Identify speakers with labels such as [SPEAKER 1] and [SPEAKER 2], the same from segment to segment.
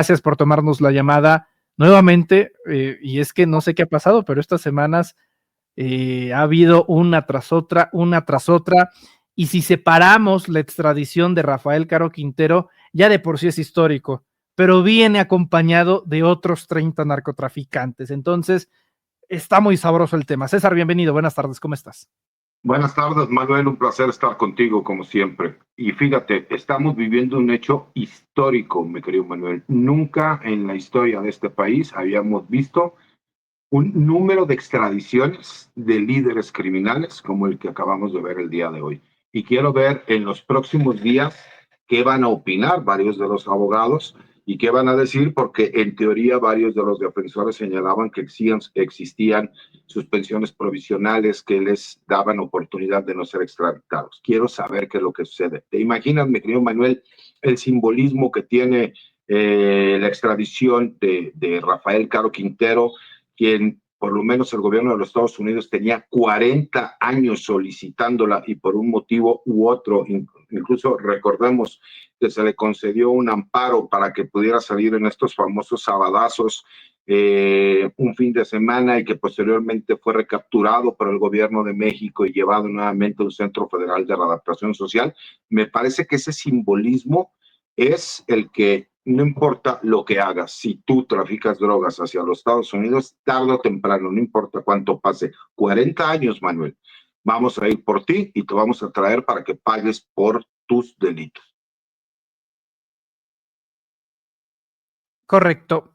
[SPEAKER 1] Gracias por tomarnos la llamada nuevamente. Y es que no sé qué ha pasado, pero estas semanas ha habido una tras otra. Y si separamos la extradición de Rafael Caro Quintero, ya de por sí es histórico, pero viene acompañado de otros 30 narcotraficantes. Entonces, está muy sabroso el tema. César, bienvenido. Buenas tardes, ¿cómo estás?
[SPEAKER 2] Buenas tardes, Manuel. Un placer estar contigo, como siempre. Y fíjate, estamos viviendo un hecho histórico, mi querido Manuel. Nunca en la historia de este país habíamos visto un número de extradiciones de líderes criminales como el que acabamos de ver el día de hoy. Y quiero ver en los próximos días qué van a opinar varios de los abogados y qué van a decir, porque en teoría varios de los defensores señalaban que existían suspensiones provisionales que les daban oportunidad de no ser extraditados. Quiero saber qué es lo que sucede. ¿Te imaginas, mi querido Manuel, el simbolismo que tiene la extradición de Rafael Caro Quintero, quien por lo menos el gobierno de los Estados Unidos tenía 40 años solicitándola y por un motivo u otro, incluso recordemos que se le concedió un amparo para que pudiera salir en estos famosos sabadazos un fin de semana y que posteriormente fue recapturado por el gobierno de México y llevado nuevamente a un centro federal de readaptación social. Me parece que ese simbolismo es el que no importa lo que hagas, si tú traficas drogas hacia los Estados Unidos, tarde o temprano, no importa cuánto pase, 40 años, Manuel, vamos a ir por ti y te vamos a traer para que pagues por tus delitos.
[SPEAKER 1] Correcto.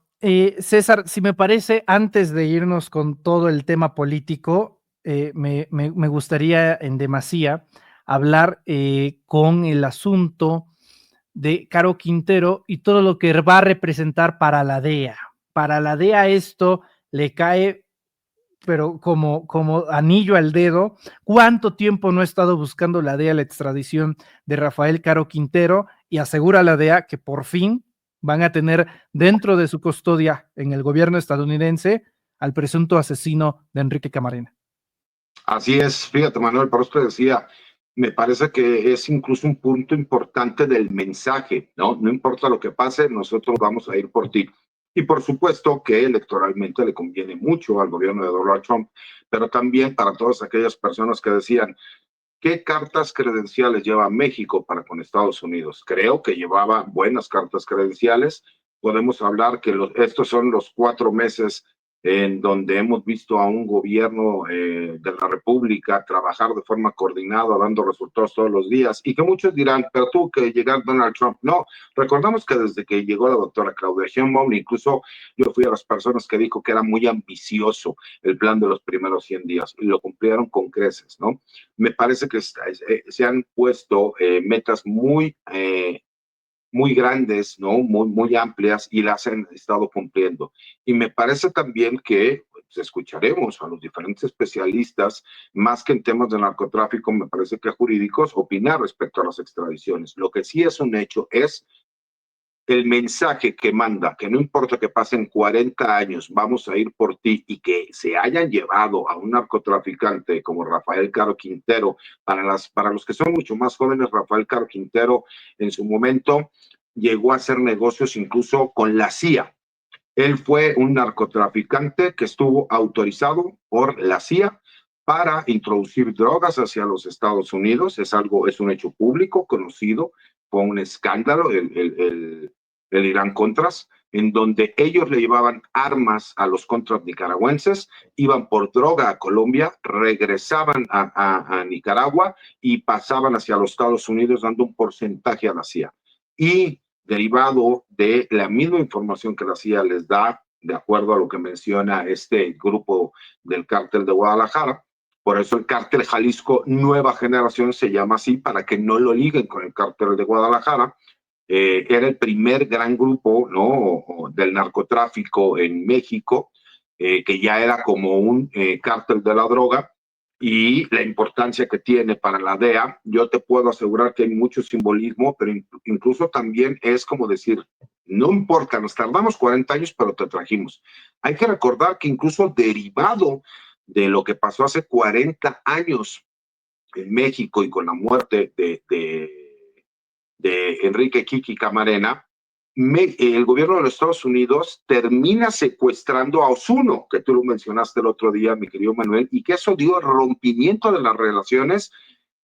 [SPEAKER 1] César, si me parece, antes de irnos con todo el tema político, me gustaría en demasía hablar con el asunto de Caro Quintero y todo lo que va a representar para la DEA. Para la DEA esto le cae, pero como anillo al dedo. ¿Cuánto tiempo no ha estado buscando la DEA la extradición de Rafael Caro Quintero? Y asegura la DEA que por fin van a tener dentro de su custodia en el gobierno estadounidense al presunto asesino de Enrique Camarena.
[SPEAKER 2] Así es, fíjate, Manuel, por eso te decía, me parece que es incluso un punto importante del mensaje, ¿no? No importa lo que pase, nosotros vamos a ir por ti. Y por supuesto que electoralmente le conviene mucho al gobierno de Donald Trump, pero también para todas aquellas personas que decían, ¿qué cartas credenciales lleva México para con Estados Unidos? Creo que llevaba buenas cartas credenciales. Podemos hablar que estos son los 4 meses en donde hemos visto a un gobierno de la República trabajar de forma coordinada, dando resultados todos los días, y que muchos dirán, pero tuvo que llegar Donald Trump. No, recordamos que desde que llegó la doctora Claudia Sheinbaum, incluso yo fui a las personas que dijo que era muy ambicioso el plan de los primeros 100 días, y lo cumplieron con creces, ¿no? Me parece que se han puesto metas muy grandes, ¿no? Muy amplias y las han estado cumpliendo. Y me parece también que pues, escucharemos a los diferentes especialistas, más que en temas de narcotráfico, me parece que jurídicos, opinar respecto a las extradiciones. Lo que sí es un hecho es el mensaje que manda, que no importa que pasen 40 años, vamos a ir por ti, y que se hayan llevado a un narcotraficante como Rafael Caro Quintero. Para los que son mucho más jóvenes, Rafael Caro Quintero en su momento llegó a hacer negocios incluso con la CIA. Él fue un narcotraficante que estuvo autorizado por la CIA para introducir drogas hacia los Estados Unidos. Es un hecho público, conocido, fue un escándalo, el Irán Contras, en donde ellos le llevaban armas a los contras nicaragüenses, iban por droga a Colombia, regresaban a Nicaragua y pasaban hacia los Estados Unidos dando un porcentaje a la CIA. Y derivado de la misma información que la CIA les da, de acuerdo a lo que menciona este grupo del cártel de Guadalajara. Por eso el cártel Jalisco Nueva Generación se llama así, para que no lo liguen con el cártel de Guadalajara. Era el primer gran grupo, ¿no?, del narcotráfico en México, que ya era como un cártel de la droga, y la importancia que tiene para la DEA. Yo te puedo asegurar que hay mucho simbolismo, pero incluso también es como decir, no importa, nos tardamos 40 años, pero te trajimos. Hay que recordar que incluso derivado de lo que pasó hace 40 años en México y con la muerte de Enrique Kiki Camarena, el gobierno de los Estados Unidos termina secuestrando a Osuno, que tú lo mencionaste el otro día, mi querido Manuel, y que eso dio rompimiento de las relaciones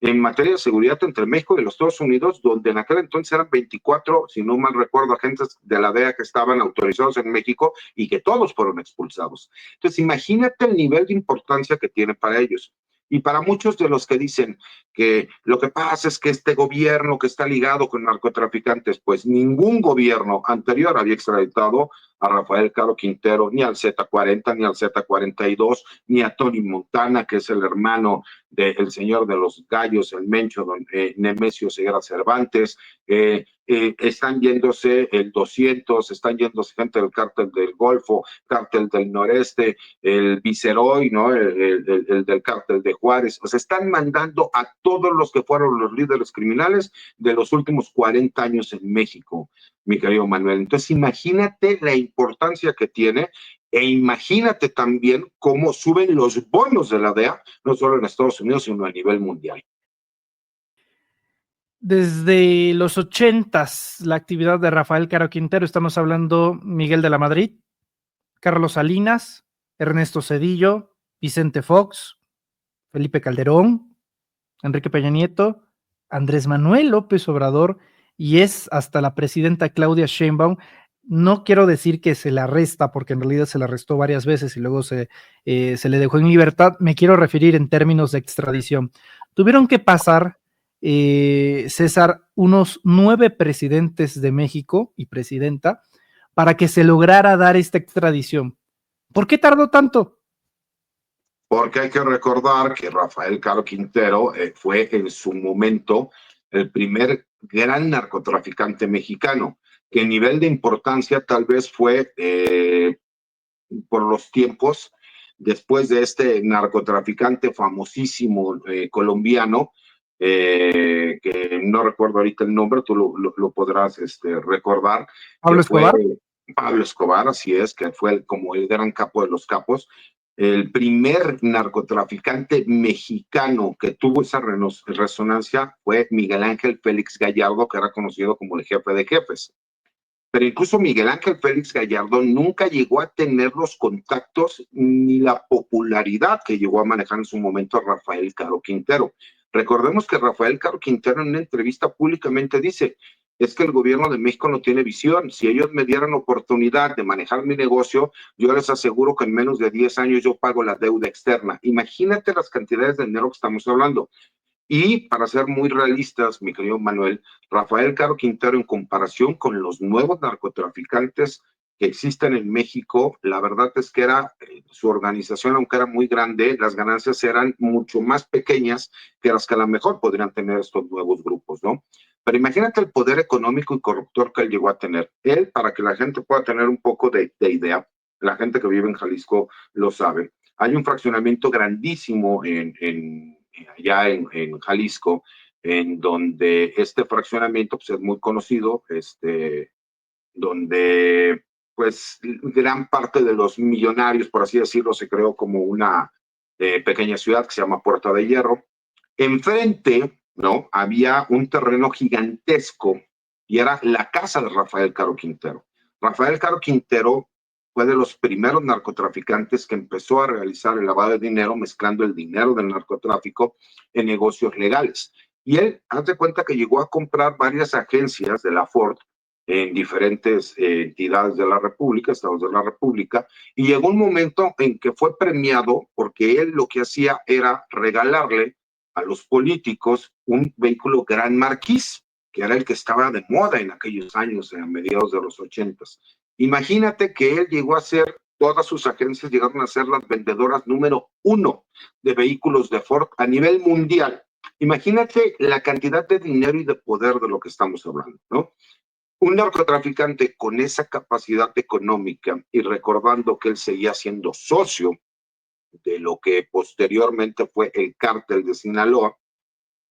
[SPEAKER 2] en materia de seguridad entre México y los Estados Unidos, donde en aquel entonces eran 24, si no mal recuerdo, agentes de la DEA que estaban autorizados en México y que todos fueron expulsados. Entonces, imagínate el nivel de importancia que tiene para ellos. Y para muchos de los que dicen que lo que pasa es que este gobierno que está ligado con narcotraficantes, pues ningún gobierno anterior había extraditado a Rafael Caro Quintero, ni al Z40, ni al Z42, ni a Tony Montana, que es el hermano del señor de los gallos, el Mencho, don Nemesio Ceguera Cervantes. Están yéndose el 200, están yéndose gente del cártel del Golfo, cártel del Noreste, el Viceroy, ¿no? El del cártel de Juárez. O sea, están mandando a todos los que fueron los líderes criminales de los últimos 40 años en México, mi querido Manuel. Entonces, imagínate la importancia que tiene e imagínate también cómo suben los bonos de la DEA, no solo en Estados Unidos, sino a nivel mundial.
[SPEAKER 1] Desde los 80s, la actividad de Rafael Caro Quintero, estamos hablando Miguel de la Madrid, Carlos Salinas, Ernesto Zedillo, Vicente Fox, Felipe Calderón, Enrique Peña Nieto, Andrés Manuel López Obrador y es hasta la presidenta Claudia Sheinbaum. No quiero decir que se la arresta, porque en realidad se la arrestó varias veces y luego se le dejó en libertad. Me quiero referir en términos de extradición. Tuvieron que pasar, César, unos 9 presidentes de México y presidenta para que se lograra dar esta extradición. ¿Por qué tardó tanto?
[SPEAKER 2] Porque hay que recordar que Rafael Caro Quintero fue en su momento el primer gran narcotraficante mexicano, que en nivel de importancia tal vez fue por los tiempos, después de este narcotraficante famosísimo colombiano, que no recuerdo ahorita el nombre, tú lo podrás recordar, que
[SPEAKER 1] Pablo
[SPEAKER 2] fue
[SPEAKER 1] Escobar.
[SPEAKER 2] Pablo Escobar, así es, que fue como el gran capo de los capos. El primer narcotraficante mexicano que tuvo esa resonancia fue Miguel Ángel Félix Gallardo, que era conocido como el jefe de jefes. Pero incluso Miguel Ángel Félix Gallardo nunca llegó a tener los contactos ni la popularidad que llegó a manejar en su momento Rafael Caro Quintero. Recordemos que Rafael Caro Quintero en una entrevista públicamente dice, es que el gobierno de México no tiene visión. Si ellos me dieran oportunidad de manejar mi negocio, yo les aseguro que en menos de 10 años yo pago la deuda externa. Imagínate las cantidades de dinero que estamos hablando. Y para ser muy realistas, mi querido Manuel, Rafael Caro Quintero, en comparación con los nuevos narcotraficantes que existen en México, la verdad es que era su organización, aunque era muy grande, las ganancias eran mucho más pequeñas que las que a lo mejor podrían tener estos nuevos grupos, ¿no? Pero imagínate el poder económico y corruptor que él llegó a tener. Él, para que la gente pueda tener un poco de idea, la gente que vive en Jalisco lo sabe. Hay un fraccionamiento grandísimo allá en Jalisco, en donde este fraccionamiento pues, es muy conocido, donde pues gran parte de los millonarios, por así decirlo, se creó como una pequeña ciudad que se llama Puerta de Hierro. Enfrente, ¿no? Había un terreno gigantesco y era la casa de Rafael Caro Quintero. Rafael Caro Quintero fue de los primeros narcotraficantes que empezó a realizar el lavado de dinero mezclando el dinero del narcotráfico en negocios legales. Y él, haz de cuenta que llegó a comprar varias agencias de la Ford en diferentes entidades de la República, estados de la República, y llegó un momento en que fue premiado porque él lo que hacía era regalarle a los políticos un vehículo Gran Marquis, que era el que estaba de moda en aquellos años, a mediados de los 80s. Imagínate que él llegó a ser, todas sus agencias llegaron a ser las vendedoras número 1 de vehículos de Ford a nivel mundial. Imagínate la cantidad de dinero y de poder de lo que estamos hablando, ¿no? Un narcotraficante con esa capacidad económica y recordando que él seguía siendo socio de lo que posteriormente fue el cártel de Sinaloa,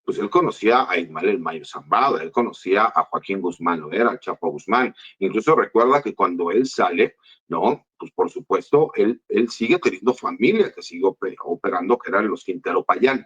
[SPEAKER 2] pues él conocía a Ismael El Mayo Zambada, él conocía a Joaquín Guzmán Loera, al Chapo Guzmán. Incluso recuerda que cuando él sale, ¿no? Pues por supuesto, él sigue teniendo familia que sigue operando, que eran los Quintero Payán.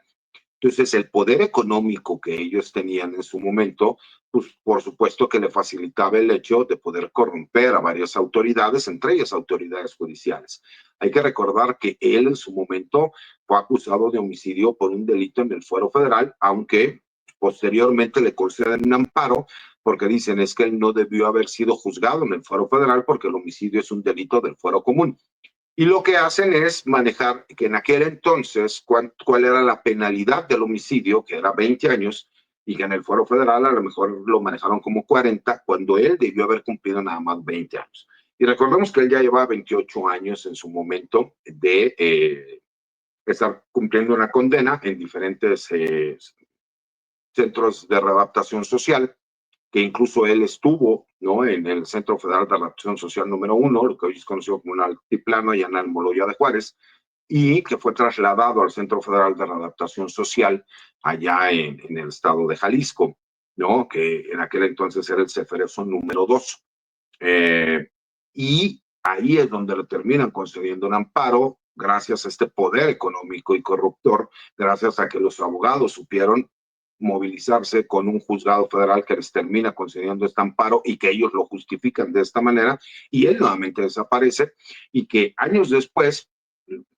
[SPEAKER 2] Entonces, el poder económico que ellos tenían en su momento, pues por supuesto que le facilitaba el hecho de poder corromper a varias autoridades, entre ellas autoridades judiciales. Hay que recordar que él en su momento fue acusado de homicidio por un delito en el fuero federal, aunque posteriormente le conceden un amparo porque dicen es que él no debió haber sido juzgado en el fuero federal porque el homicidio es un delito del fuero común. Y lo que hacen es manejar que en aquel entonces cuál era la penalidad del homicidio, que era 20 años, y que en el fuero federal a lo mejor lo manejaron como 40, cuando él debió haber cumplido nada más 20 años. Y recordemos que él ya llevaba 28 años en su momento de estar cumpliendo una condena en diferentes centros de readaptación social, que incluso él estuvo, ¿no?, en el Centro Federal de Readaptación Social número 1, lo que hoy es conocido como un altiplano allá en Almoloya de Juárez, y que fue trasladado al Centro Federal de Readaptación Social allá en el estado de Jalisco, ¿no?, que en aquel entonces era el Ceferezo número 2. Y ahí es donde le terminan concediendo un amparo gracias a este poder económico y corruptor, gracias a que los abogados supieron movilizarse con un juzgado federal que les termina concediendo este amparo y que ellos lo justifican de esta manera, y él nuevamente desaparece, y que años después,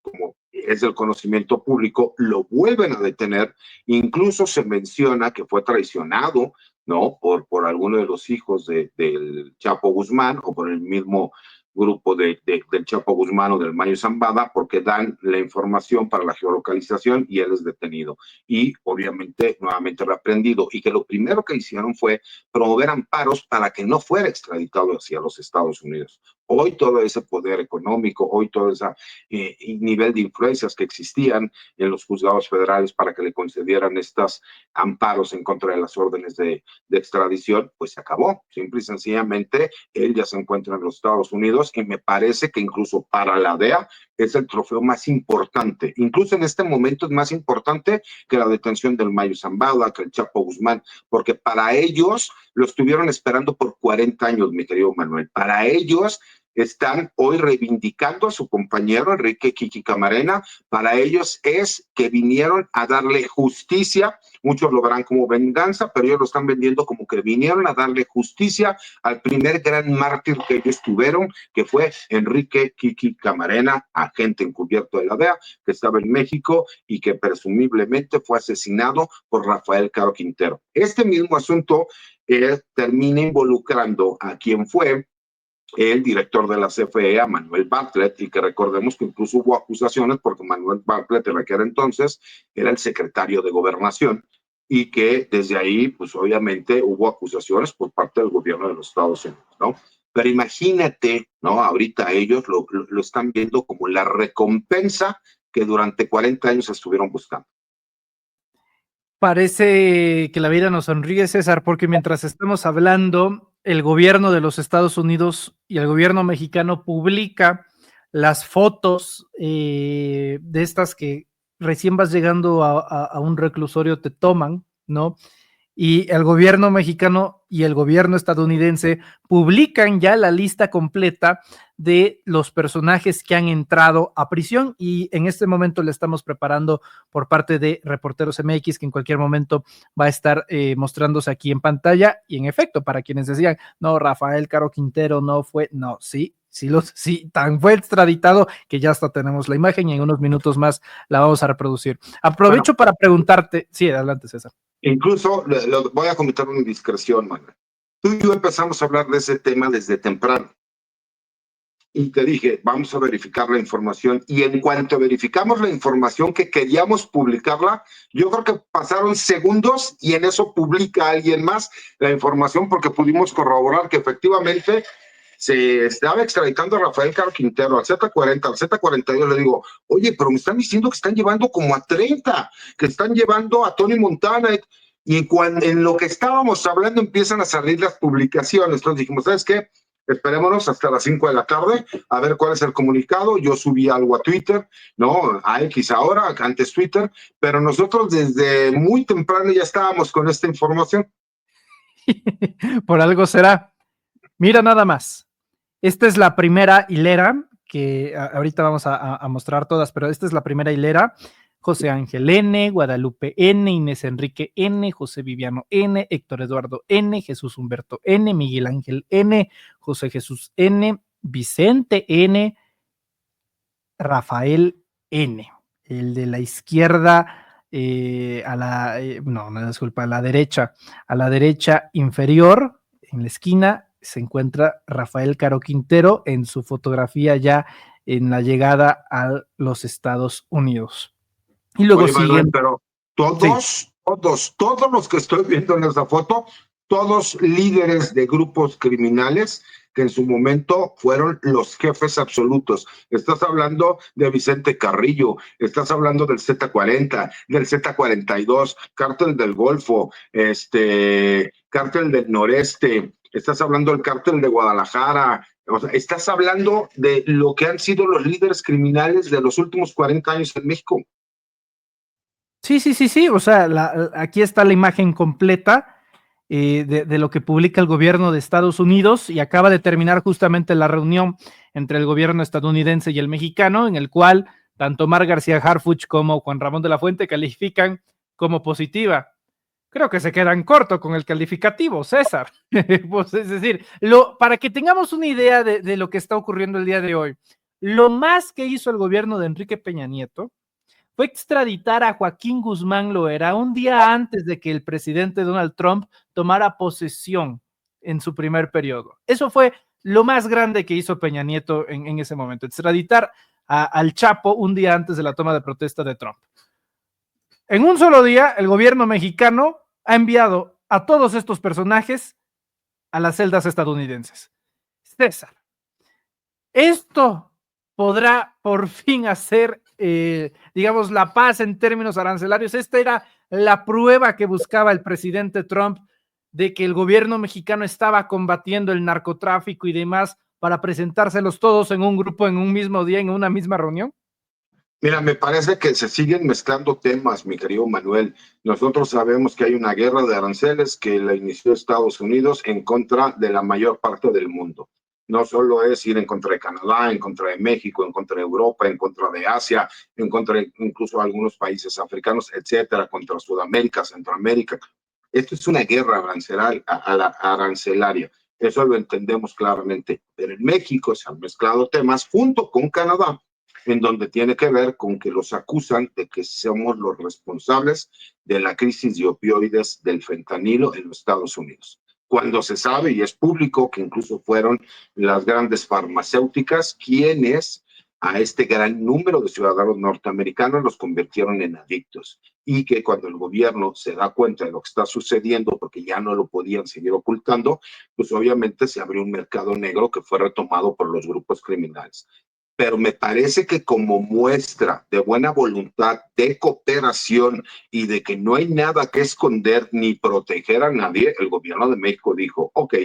[SPEAKER 2] como es del conocimiento público, lo vuelven a detener. Incluso se menciona que fue traicionado, ¿no?, por alguno de los hijos del Chapo Guzmán o por el mismo grupo del Chapo Guzmán o del Mayo Zambada, porque dan la información para la geolocalización y él es detenido y obviamente nuevamente reaprendido, y que lo primero que hicieron fue promover amparos para que no fuera extraditado hacia los Estados Unidos. Hoy todo ese poder económico, hoy todo ese nivel de influencias que existían en los juzgados federales para que le concedieran estos amparos en contra de las órdenes de extradición, pues se acabó. Simple y sencillamente, él ya se encuentra en los Estados Unidos y me parece que incluso para la DEA es el trofeo más importante. Incluso en este momento es más importante que la detención del Mayo Zambada, que el Chapo Guzmán, porque para ellos lo estuvieron esperando por 40 años, mi querido Manuel. Para ellos están hoy reivindicando a su compañero Enrique Kiki Camarena. Para ellos es que vinieron a darle justicia. Muchos lo verán como venganza, pero ellos lo están vendiendo como que vinieron a darle justicia al primer gran mártir que ellos tuvieron, que fue Enrique Kiki Camarena, agente encubierto de la DEA, que estaba en México y que presumiblemente fue asesinado por Rafael Caro Quintero. Este mismo asunto termina involucrando a quien fue el director de la CFE, a Manuel Bartlett, y que recordemos que incluso hubo acusaciones porque Manuel Bartlett, en aquel entonces, era el secretario de Gobernación, y que desde ahí, pues obviamente hubo acusaciones por parte del gobierno de los Estados Unidos, ¿no? Pero imagínate, ¿no? Ahorita ellos lo están viendo como la recompensa que durante 40 años estuvieron buscando.
[SPEAKER 1] Parece que la vida nos sonríe, César, porque mientras estamos hablando, el gobierno de los Estados Unidos y el gobierno mexicano publica las fotos de estas que recién vas llegando a un reclusorio, te toman, ¿no? Y el gobierno mexicano y el gobierno estadounidense publican ya la lista completa de los personajes que han entrado a prisión, y en este momento le estamos preparando por parte de Reporteros MX, que en cualquier momento va a estar mostrándose aquí en pantalla. Y en efecto, para quienes decían, no, Rafael Caro Quintero no fue, no, sí, sí, tan fue extraditado que ya hasta tenemos la imagen y en unos minutos más la vamos a reproducir. Aprovecho para preguntarte, sí, adelante, César.
[SPEAKER 2] Incluso voy a comentar una indiscreción, Manuel. Tú y yo empezamos a hablar de ese tema desde temprano. Y te dije, vamos a verificar la información. Y en cuanto verificamos la información que queríamos publicarla, yo creo que pasaron segundos y en eso publica alguien más la información, porque pudimos corroborar que efectivamente se estaba extraditando a Rafael Caro Quintero al Z40, al Z42. Le digo, oye, pero me están diciendo que están llevando como a 30, que están llevando a Tony Montana. Y cuando en lo que estábamos hablando empiezan a salir las publicaciones. Entonces dijimos, ¿sabes qué? Esperémonos hasta las 5 de la tarde a ver cuál es el comunicado. Yo subí algo a Twitter, ¿no? A X ahora, antes Twitter, pero nosotros desde muy temprano ya estábamos con esta información.
[SPEAKER 1] Por algo será. Mira nada más. Esta es la primera hilera, que ahorita vamos a mostrar todas, pero esta es la primera hilera. José Ángel N., Guadalupe N., Inés Enrique N., José Viviano N., Héctor Eduardo N., Jesús Humberto N., Miguel Ángel N., José Jesús N., Vicente N., Rafael N. El de la izquierda, disculpa, a la derecha inferior, en la esquina, se encuentra Rafael Caro Quintero en su fotografía ya en la llegada a los Estados Unidos. Y luego
[SPEAKER 2] Oye, Manuel,
[SPEAKER 1] siguen.
[SPEAKER 2] pero
[SPEAKER 1] Sí.
[SPEAKER 2] todos los que estoy viendo en esta foto, todos líderes de grupos criminales que en su momento fueron los jefes absolutos. Estás hablando de Vicente Carrillo, estás hablando del Z40, del Z42, Cártel del Golfo, Cártel del Noreste, estás hablando del Cártel de Guadalajara. O sea, estás hablando de lo que han sido los líderes criminales de los últimos 40 años en México.
[SPEAKER 1] Sí. O sea, aquí está la imagen completa de lo que publica el gobierno de Estados Unidos, y acaba de terminar justamente la reunión entre el gobierno estadounidense y el mexicano, en el cual tanto Omar García Harfuch como Juan Ramón de la Fuente califican como positiva. Creo que se quedan corto con el calificativo, César. Pues, es decir, para que tengamos una idea de lo que está ocurriendo el día de hoy, lo más que hizo el gobierno de Enrique Peña Nieto fue extraditar a Joaquín Guzmán Loera un día antes de que el presidente Donald Trump tomara posesión en su primer periodo. Eso fue lo más grande que hizo Peña Nieto en ese momento, extraditar al Chapo un día antes de la toma de protesta de Trump. En un solo día, el gobierno mexicano ha enviado a todos estos personajes a las celdas estadounidenses. César, esto podrá por fin hacer, digamos, la paz en términos arancelarios. Esta era la prueba que buscaba el presidente Trump de que el gobierno mexicano estaba combatiendo el narcotráfico y demás para presentárselos todos en un grupo, en un mismo día, en una misma reunión.
[SPEAKER 2] Mira, me parece que se siguen mezclando temas, mi querido Manuel. Nosotros sabemos que hay una guerra de aranceles que la inició Estados Unidos en contra de la mayor parte del mundo. No solo es ir en contra de Canadá, en contra de México, en contra de Europa, en contra de Asia, en contra de incluso algunos países africanos, etcétera, contra Sudamérica, Centroamérica. Esto es una guerra arancelaria. Eso lo entendemos claramente. Pero en México se han mezclado temas junto con Canadá, en donde tiene que ver con que los acusan de que somos los responsables de la crisis de opioides del fentanilo en los Estados Unidos. Cuando se sabe, y es público, que incluso fueron las grandes farmacéuticas quienes a este gran número de ciudadanos norteamericanos los convirtieron en adictos, y que cuando el gobierno se da cuenta de lo que está sucediendo, porque ya no lo podían seguir ocultando, pues obviamente se abrió un mercado negro que fue retomado por los grupos criminales. Pero me parece que como muestra de buena voluntad, de cooperación y de que no hay nada que esconder ni proteger a nadie, el gobierno de México dijo, ok,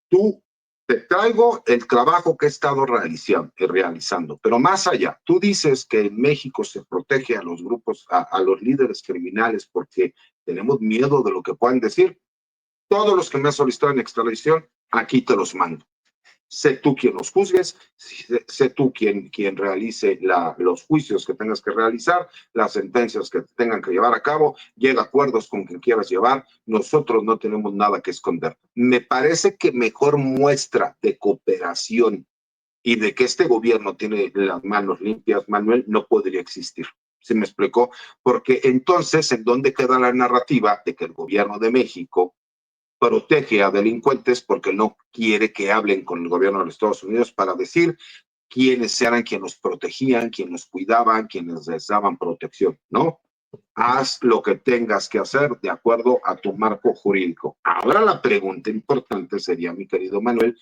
[SPEAKER 2] tú te traigo el trabajo que he estado realizando, pero más allá, tú dices que en México se protege a los grupos, a los líderes criminales porque tenemos miedo de lo que puedan decir. Todos los que me han solicitado en extradición, aquí te los mando. Sé tú quien los juzgues, sé tú quien realice los juicios que tengas que realizar, las sentencias que tengan que llevar a cabo, llega a acuerdos con quien quieras llevar, nosotros no tenemos nada que esconder. Me parece que mejor muestra de cooperación y de que este gobierno tiene las manos limpias, Manuel, no podría existir. ¿Se me explicó? Porque entonces, ¿en dónde queda la narrativa de que el gobierno de México protege a delincuentes porque no quiere que hablen con el gobierno de los Estados Unidos para decir quiénes eran quienes los protegían, quienes los cuidaban, quienes les daban protección? No, haz lo que tengas que hacer de acuerdo a tu marco jurídico. Ahora la pregunta importante sería, mi querido Manuel,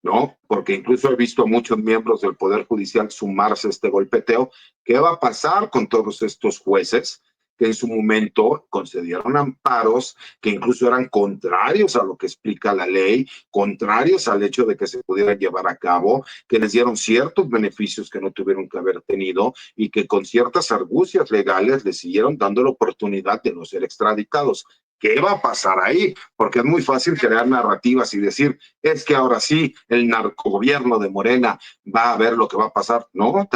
[SPEAKER 2] ¿no? Porque incluso he visto a muchos miembros del Poder Judicial sumarse a este golpeteo. ¿Qué va a pasar con todos estos jueces que en su momento concedieron amparos, que incluso eran contrarios a lo que explica la ley, contrarios al hecho de que se pudiera llevar a cabo, que les dieron ciertos beneficios que no tuvieron que haber tenido y que con ciertas argucias legales les siguieron dando la oportunidad de no ser extraditados? ¿Qué va a pasar ahí? Porque es muy fácil crear narrativas y decir, es que ahora sí, el narcogobierno de Morena va a ver lo que va a pasar. No,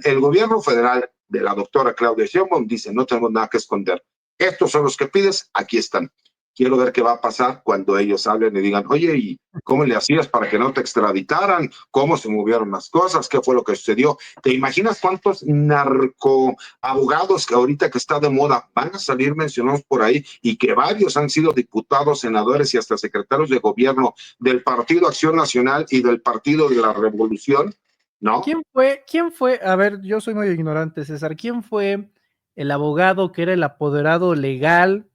[SPEAKER 2] el gobierno federal de la doctora Claudia Sheinbaum, dice, no tenemos nada que esconder. Estos son los que pides, aquí están. Quiero ver qué va a pasar cuando ellos hablen y digan, oye, ¿y cómo le hacías para que no te extraditaran? ¿Cómo se movieron las cosas? ¿Qué fue lo que sucedió? ¿Te imaginas cuántos narcoabogados que ahorita que está de moda van a salir mencionados por ahí y que varios han sido diputados, senadores y hasta secretarios de gobierno del Partido Acción Nacional y del Partido de la Revolución? ¿No?
[SPEAKER 1] ¿Quién fue? A ver, yo soy muy ignorante, César. ¿Quién fue el abogado que era el apoderado legal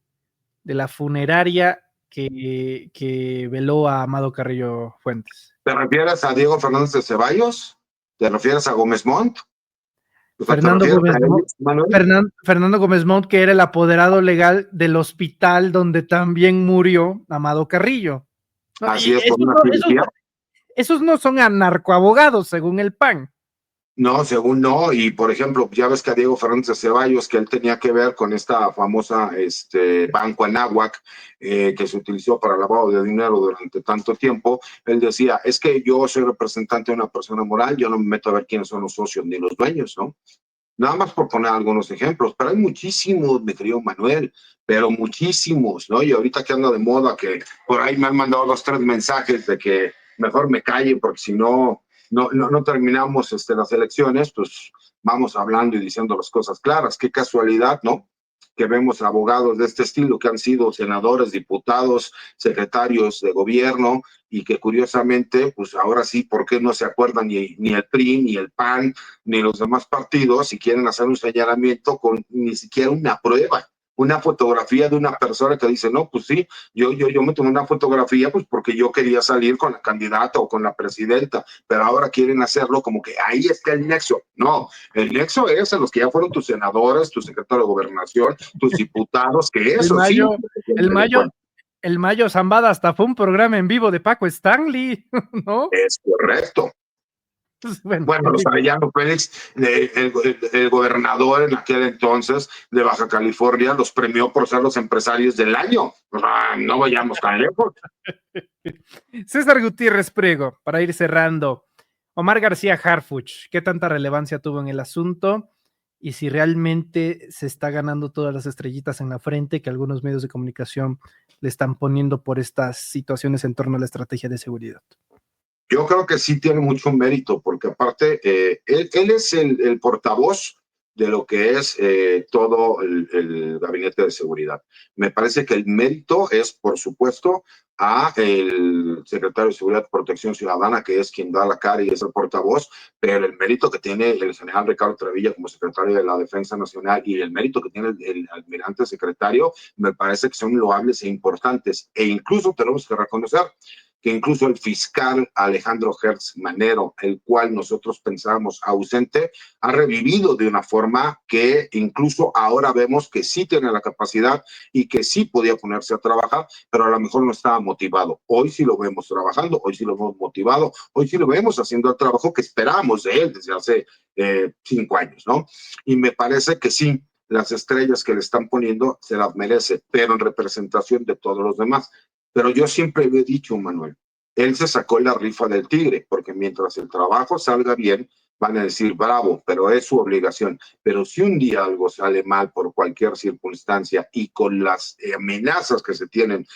[SPEAKER 1] de la funeraria que veló a Amado Carrillo Fuentes?
[SPEAKER 2] ¿Te refieres a Diego Fernández de Ceballos? ¿Te refieres a Gómez Montt? O sea, ¿te
[SPEAKER 1] Fernando
[SPEAKER 2] refieres
[SPEAKER 1] Gómez,
[SPEAKER 2] a ellos, Manuel?
[SPEAKER 1] Fernando Gómez Montt, que era el apoderado legal del hospital donde también murió Amado Carrillo. ¿No?
[SPEAKER 2] Así
[SPEAKER 1] Y
[SPEAKER 2] es, por una cirugía.
[SPEAKER 1] esos no son narcoabogados, según el PAN.
[SPEAKER 2] No, según no, y por ejemplo, ya ves que a Diego Fernández de Ceballos, que él tenía que ver con esta famosa Banco Anáhuac, que se utilizó para lavado de dinero durante tanto tiempo, él decía, es que yo soy representante de una persona moral, yo no me meto a ver quiénes son los socios ni los dueños, ¿no? Nada más por poner algunos ejemplos, pero hay muchísimos, mi querido Manuel, pero muchísimos, ¿no? Y ahorita que anda de moda, que por ahí me han mandado 2, 3 mensajes de que mejor me calle, porque si no, no terminamos las elecciones, pues vamos hablando y diciendo las cosas claras. Qué casualidad, ¿no? Que vemos abogados de este estilo que han sido senadores, diputados, secretarios de gobierno y que curiosamente, pues ahora sí, ¿por qué no se acuerdan ni el PRI, ni el PAN, ni los demás partidos y quieren hacer un señalamiento con ni siquiera una prueba? Una fotografía de una persona que dice, no, pues sí, yo me tomé una fotografía pues porque yo quería salir con la candidata o con la presidenta, pero ahora quieren hacerlo como que ahí está el nexo. No, el nexo es a los que ya fueron tus senadores, tu secretario de gobernación, tus diputados, que
[SPEAKER 1] El
[SPEAKER 2] eso sí.
[SPEAKER 1] Mayo, el Mayo, el Mayo Zambada hasta fue un programa en vivo de Paco Stanley, ¿no?
[SPEAKER 2] Es correcto.
[SPEAKER 1] Pues, bueno,
[SPEAKER 2] Bueno, los Arellano Félix, el gobernador en aquel entonces de Baja California, los premió por ser los empresarios del año. No vayamos tan lejos.
[SPEAKER 1] César Gutiérrez Prego, para ir cerrando. Omar García Harfuch, ¿qué tanta relevancia tuvo en el asunto? Y si realmente se está ganando todas las estrellitas en la frente que algunos medios de comunicación le están poniendo por estas situaciones en torno a la estrategia de seguridad.
[SPEAKER 2] Yo creo que sí tiene mucho mérito, porque aparte, él es el portavoz de lo que es todo el gabinete de seguridad. Me parece que el mérito es, por supuesto, a el secretario de Seguridad y Protección Ciudadana, que es quien da la cara y es el portavoz, pero el mérito que tiene el general Ricardo Trevilla como secretario de la Defensa Nacional y el mérito que tiene el almirante secretario, me parece que son loables e importantes. E incluso tenemos que reconocer que incluso el fiscal Alejandro Hertz Manero, el cual nosotros pensábamos ausente, ha revivido de una forma que incluso ahora vemos que sí tiene la capacidad y que sí podía ponerse a trabajar, pero a lo mejor no estaba motivado. Hoy sí lo vemos trabajando, hoy sí lo vemos motivado, hoy sí lo vemos haciendo el trabajo que esperábamos de él desde hace 5 años, ¿no? Y me parece que sí, las estrellas que le están poniendo se las merece, pero en representación de todos los demás. Pero yo siempre he dicho, Manuel, él se sacó la rifa del tigre, porque mientras el trabajo salga bien, van a decir bravo, pero es su obligación. Pero si un día algo sale mal por cualquier circunstancia y con las amenazas que se tienen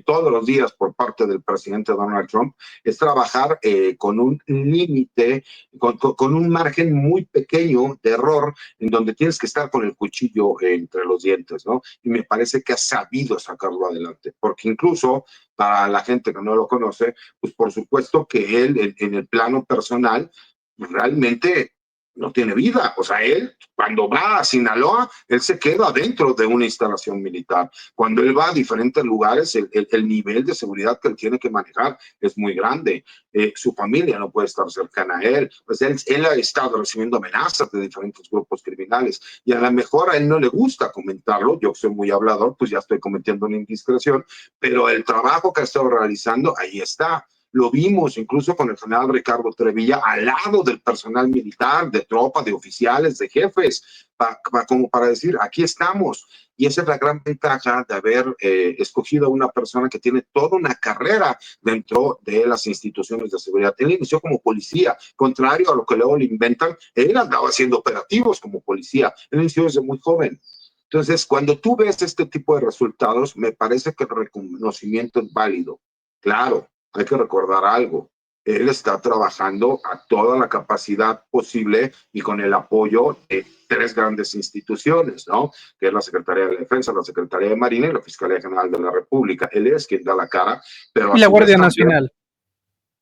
[SPEAKER 2] todos los días por parte del presidente Donald Trump, es trabajar con un límite, con un margen muy pequeño de error, en donde tienes que estar con el cuchillo entre los dientes, ¿no? Y me parece que ha sabido sacarlo adelante, porque incluso para la gente que no lo conoce, pues por supuesto que él en el plano personal realmente no tiene vida. O sea, él cuando va a Sinaloa, él se queda dentro de una instalación militar. Cuando él va a diferentes lugares, el nivel de seguridad que él tiene que manejar es muy grande. Su familia no puede estar cercana a él. Pues él ha estado recibiendo amenazas de diferentes grupos criminales y a lo mejor a él no le gusta comentarlo. Yo soy muy hablador, pues ya estoy cometiendo una indiscreción, pero el trabajo que ha estado realizando, ahí está. lo vimos incluso con el general Ricardo Trevilla, al lado del personal militar, de tropa, de oficiales, de jefes, como para decir, aquí estamos. Y esa es la gran ventaja de haber escogido a una persona que tiene toda una carrera dentro de las instituciones de seguridad. Él inició como policía, contrario a lo que luego le inventan, él andaba haciendo operativos como policía, él inició desde muy joven. Entonces, cuando tú ves este tipo de resultados, me parece que el reconocimiento es válido. Claro, hay que recordar algo. Él está trabajando a toda la capacidad posible y con el apoyo de tres grandes instituciones, ¿no? Que es la Secretaría de Defensa, la Secretaría de Marina y la Fiscalía General de la República. Él es quien da la cara, pero
[SPEAKER 1] Y
[SPEAKER 2] a
[SPEAKER 1] la
[SPEAKER 2] su vez
[SPEAKER 1] Guardia
[SPEAKER 2] también.
[SPEAKER 1] Nacional.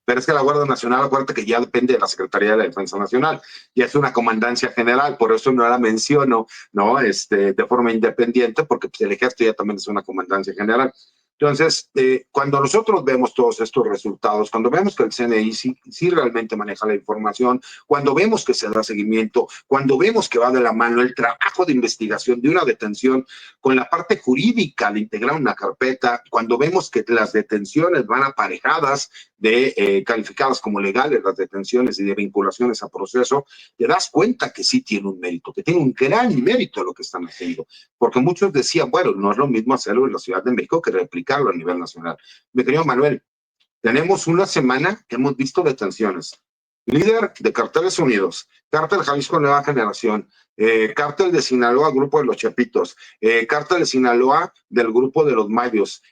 [SPEAKER 2] Pero es que la Guardia Nacional, acuérdate que ya depende de la Secretaría de la Defensa Nacional, ya es una comandancia general, por eso no la menciono, ¿no? De forma independiente, porque pues, el ejército ya también es una comandancia general. Entonces, cuando nosotros vemos todos estos resultados, cuando vemos que el CNI sí realmente maneja la información, cuando vemos que se da seguimiento, cuando vemos que va de la mano el trabajo de investigación de una detención con la parte jurídica al integrar una carpeta, cuando vemos que las detenciones van aparejadas calificadas como legales, las detenciones y de vinculaciones a proceso, te das cuenta que sí tiene un mérito, que tiene un gran mérito lo que están haciendo. Porque muchos decían, bueno, no es lo mismo hacerlo en la Ciudad de México que replicarlo a nivel nacional. Mi querido Manuel, tenemos una semana que hemos visto detenciones. Líder de Carteles Unidos, Cártel Jalisco Nueva Generación, Cártel de Sinaloa, Grupo de los Chapitos, Cártel de Sinaloa del Grupo de los Mayos.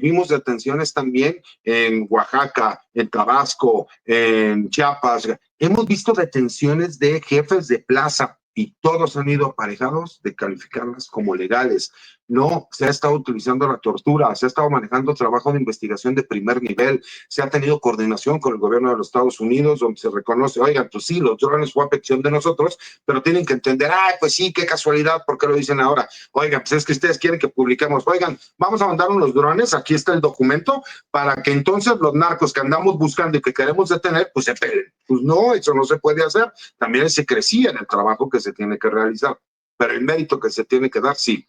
[SPEAKER 2] Vimos detenciones también en Oaxaca, en Tabasco, en Chiapas. Hemos visto detenciones de jefes de plaza y todos han ido aparejados de calificarlas como legales. No, se ha estado utilizando la tortura, se ha estado manejando trabajo de investigación de primer nivel, se ha tenido coordinación con el gobierno de los Estados Unidos, donde se reconoce, oigan, pues sí, los drones fue a petición de nosotros, pero tienen que entender, ay, pues sí, qué casualidad, ¿por qué lo dicen ahora? Oigan, pues es que ustedes quieren que publiquemos, oigan, vamos a mandar unos drones, aquí está el documento, para que entonces los narcos que andamos buscando y que queremos detener, pues se peleen. Pues no, eso no se puede hacer, también se crecía en el trabajo que se tiene que realizar, pero el mérito que se tiene que dar, sí.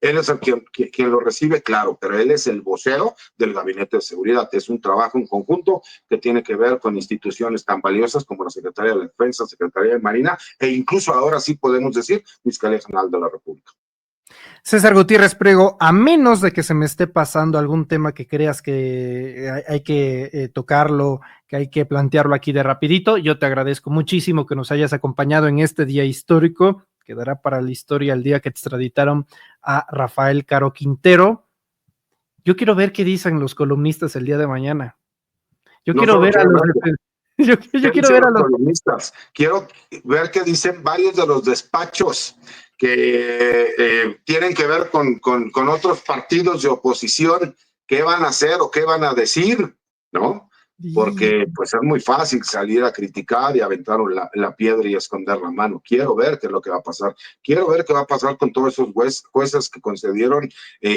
[SPEAKER 2] Él es el quien lo recibe, claro, pero él es el vocero del Gabinete de Seguridad. Es un trabajo en conjunto que tiene que ver con instituciones tan valiosas como la Secretaría de Defensa, Secretaría de Marina e incluso ahora sí podemos decir Fiscalía General de la República.
[SPEAKER 1] César Gutiérrez Priego, a menos de que se me esté pasando algún tema que creas que hay que tocarlo, que hay que plantearlo aquí de rapidito, yo te agradezco muchísimo que nos hayas acompañado en este día histórico. Quedará para la historia el día que extraditaron a Rafael Caro Quintero. Yo quiero ver qué dicen los columnistas el día de mañana. Yo quiero ver a los yo quiero ver a los
[SPEAKER 2] columnistas. Quiero ver qué dicen varios de los despachos que tienen que ver con otros partidos de oposición, qué van a hacer o qué van a decir, ¿no? Porque pues es muy fácil salir a criticar y aventar la piedra y esconder la mano. Quiero ver qué es lo que va a pasar. Quiero ver qué va a pasar con todos esos jueces que concedieron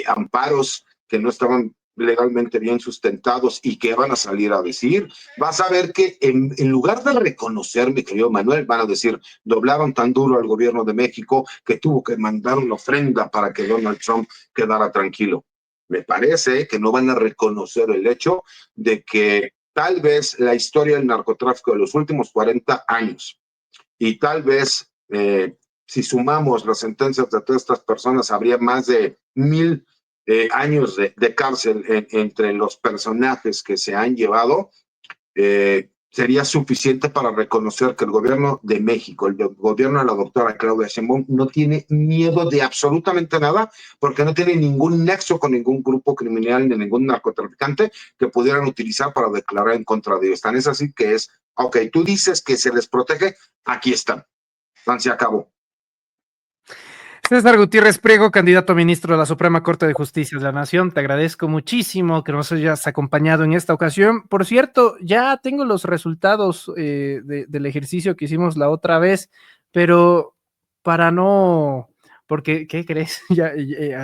[SPEAKER 2] amparos que no estaban legalmente bien sustentados y que van a salir a decir. Vas a ver que en lugar de reconocer, mi querido Manuel, van a decir, doblaron tan duro al gobierno de México que tuvo que mandar una ofrenda para que Donald Trump quedara tranquilo. Me parece que no van a reconocer el hecho de que tal vez la historia del narcotráfico de los últimos 40 años y tal vez si sumamos las sentencias de todas estas personas, habría más de 1000 años de cárcel entre los personajes que se han llevado, sería suficiente para reconocer que el gobierno de México, el gobierno de la doctora Claudia Sheinbaum, no tiene miedo de absolutamente nada, porque no tiene ningún nexo con ningún grupo criminal ni ningún narcotraficante que pudieran utilizar para declarar en contra de ellos. Tan es así que es, ok, tú dices que se les protege, aquí están. Se acabó.
[SPEAKER 1] César Gutiérrez Priego, candidato a ministro de la Suprema Corte de Justicia de la Nación, te agradezco muchísimo que nos hayas acompañado en esta ocasión. Por cierto, ya tengo los resultados del ejercicio que hicimos la otra vez, pero para no, porque, ¿qué crees? Ya,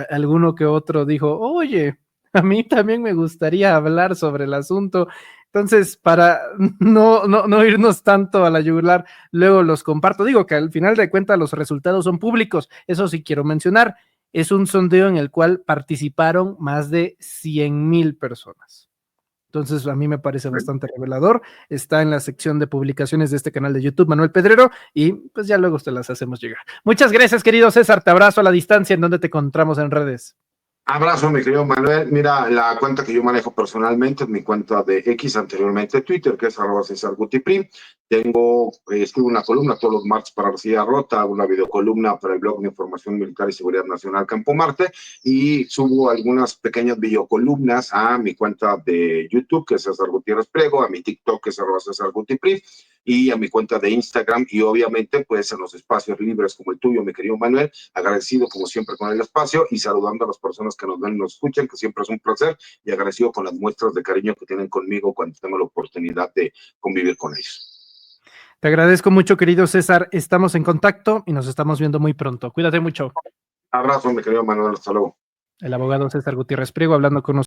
[SPEAKER 1] alguno que otro dijo, oye, a mí también me gustaría hablar sobre el asunto. Entonces, para no irnos tanto a la yugular, luego los comparto. Digo que al final de cuentas los resultados son públicos, eso sí quiero mencionar. Es un sondeo en el cual participaron más de 100,000 personas. Entonces, a mí me parece bastante revelador. Está en la sección de publicaciones de este canal de YouTube, Manuel Pedrero, y pues ya luego te las hacemos llegar. Muchas gracias, querido César. Te abrazo a la distancia. ¿En donde te encontramos en redes?
[SPEAKER 2] Abrazo, mi querido Manuel. Mira, la cuenta que yo manejo personalmente es mi cuenta de X, anteriormente Twitter, que es @CesarGutiPrim. Escribo una columna todos los martes para Arcilla Rota, una videocolumna para el blog de Información Militar y Seguridad Nacional Campo Marte, y subo algunas pequeñas videocolumnas a mi cuenta de YouTube, que es César Gutiérrez Priego, a mi TikTok, que es @CesarGutiPrim, y a mi cuenta de Instagram, y obviamente pues en los espacios libres como el tuyo, mi querido Manuel, agradecido como siempre con el espacio y saludando a las personas que nos ven y nos escuchan, que siempre es un placer, y agradecido con las muestras de cariño que tienen conmigo cuando tengo la oportunidad de convivir con ellos.
[SPEAKER 1] Te agradezco mucho, querido César. Estamos en contacto y nos estamos viendo muy pronto. Cuídate mucho.
[SPEAKER 2] Abrazo, mi querido Manuel, hasta luego.
[SPEAKER 1] El abogado César Gutiérrez Priego hablando con nosotros.